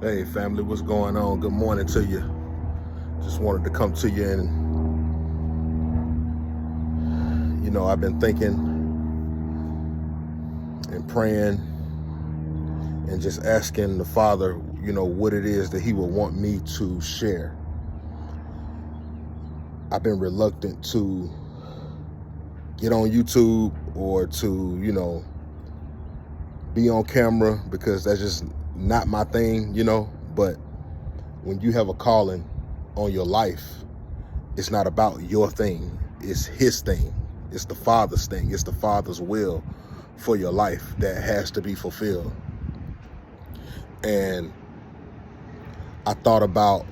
Hey family, what's going on? Good morning to you. Just wanted to come to you and I've been thinking and praying and just asking the Father, what it is that He would want me to share. I've been reluctant to get on YouTube or to, be on camera because that's just not my thing, but when you have a calling on your life, it's not about your thing, it's His thing. It's the Father's thing. It's the Father's will for your life that has to be fulfilled. And I thought about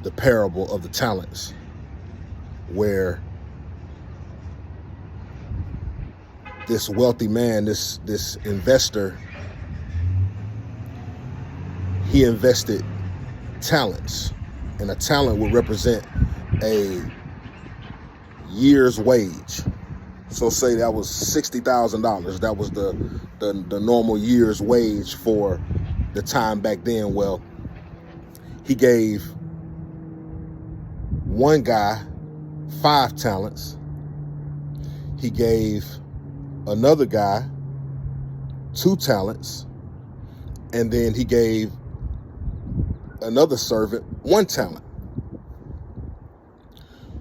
the parable of the talents, where this wealthy man, this investor, he invested talents, and a talent would represent a year's wage. So say that was $60,000. That was the normal year's wage for the time back then. Well, he gave one guy 5 talents. He gave another guy 2 talents, and then he gave another servant 1 talent.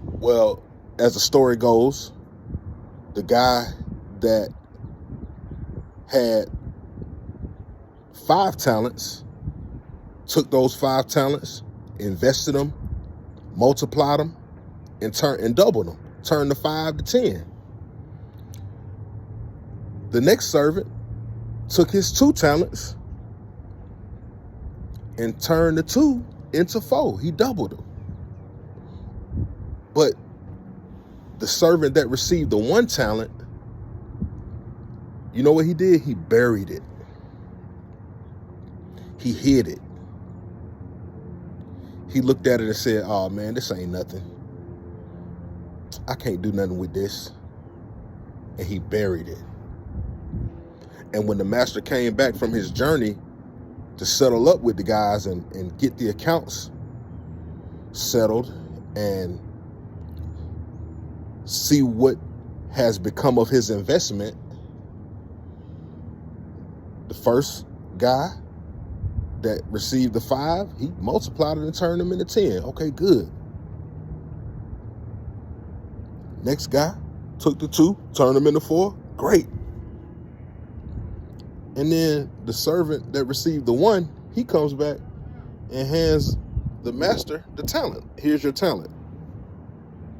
Well, as the story goes, the guy that had 5 talents took those 5 talents, invested them, multiplied them, and doubled them, turned the 5 to 10. The next servant took his 2 talents and turned the 2 into 4. He doubled them. But the servant that received the 1 talent, you know what he did? He buried it. He hid it. He looked at it and said, "Oh man, this ain't nothing. I can't do nothing with this." And he buried it. And when the master came back from his journey to settle up with the guys and get the accounts settled and see what has become of his investment, the first guy that received the 5, he multiplied it and turned them into 10. Okay, good. Next guy took the 2, turned them into 4. Great. And then the servant that received the 1, he comes back and hands the master the talent. Here's your talent.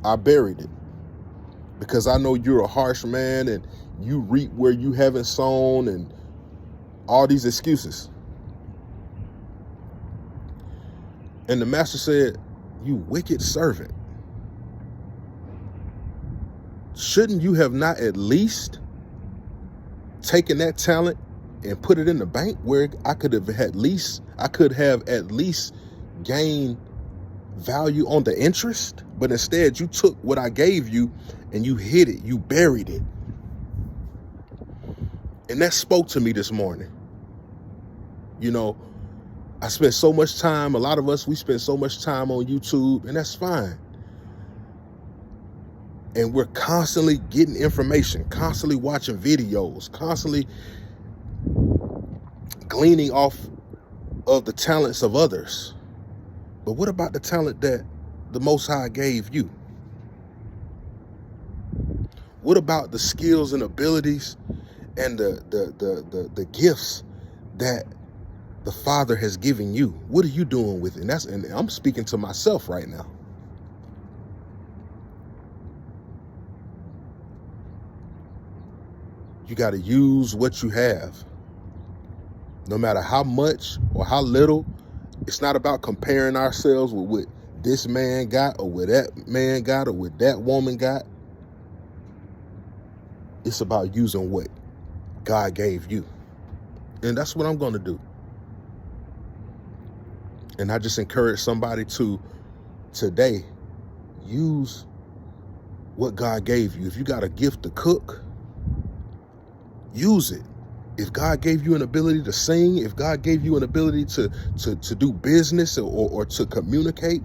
I buried it because I know you're a harsh man and you reap where you haven't sown and all these excuses. And the master said, "You wicked servant. Shouldn't you have not at least taken that talent and put it in the bank where I could have at least gained value on the interest? But instead you took what I gave you and you hid it, you buried it." And that spoke to me this morning. I spent so much time, a lot of us, we spend so much time on YouTube, and that's fine. And we're constantly getting information, constantly watching videos, constantly gleaning off of the talents of others. But what about the talent that the Most High gave you? What about the skills and abilities and the gifts that the Father has given you? What are you doing with it? And I'm speaking to myself right now. You got to use what you have. No matter how much or how little, it's not about comparing ourselves with what this man got or what that man got or what that woman got. It's about using what God gave you. And that's what I'm going to do. And I just encourage somebody to today use what God gave you. If you got a gift to cook, use it. If God gave you an ability to sing, if God gave you an ability to do business or to communicate,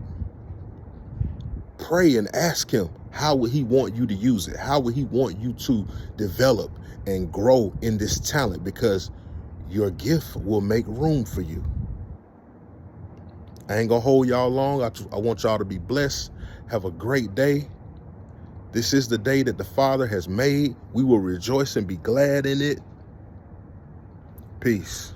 pray and ask him, how would he want you to use it? How would he want you to develop and grow in this talent? Because your gift will make room for you. I ain't gonna hold y'all long. I want y'all to be blessed. Have a great day. This is the day that the Father has made. We will rejoice and be glad in it. Peace.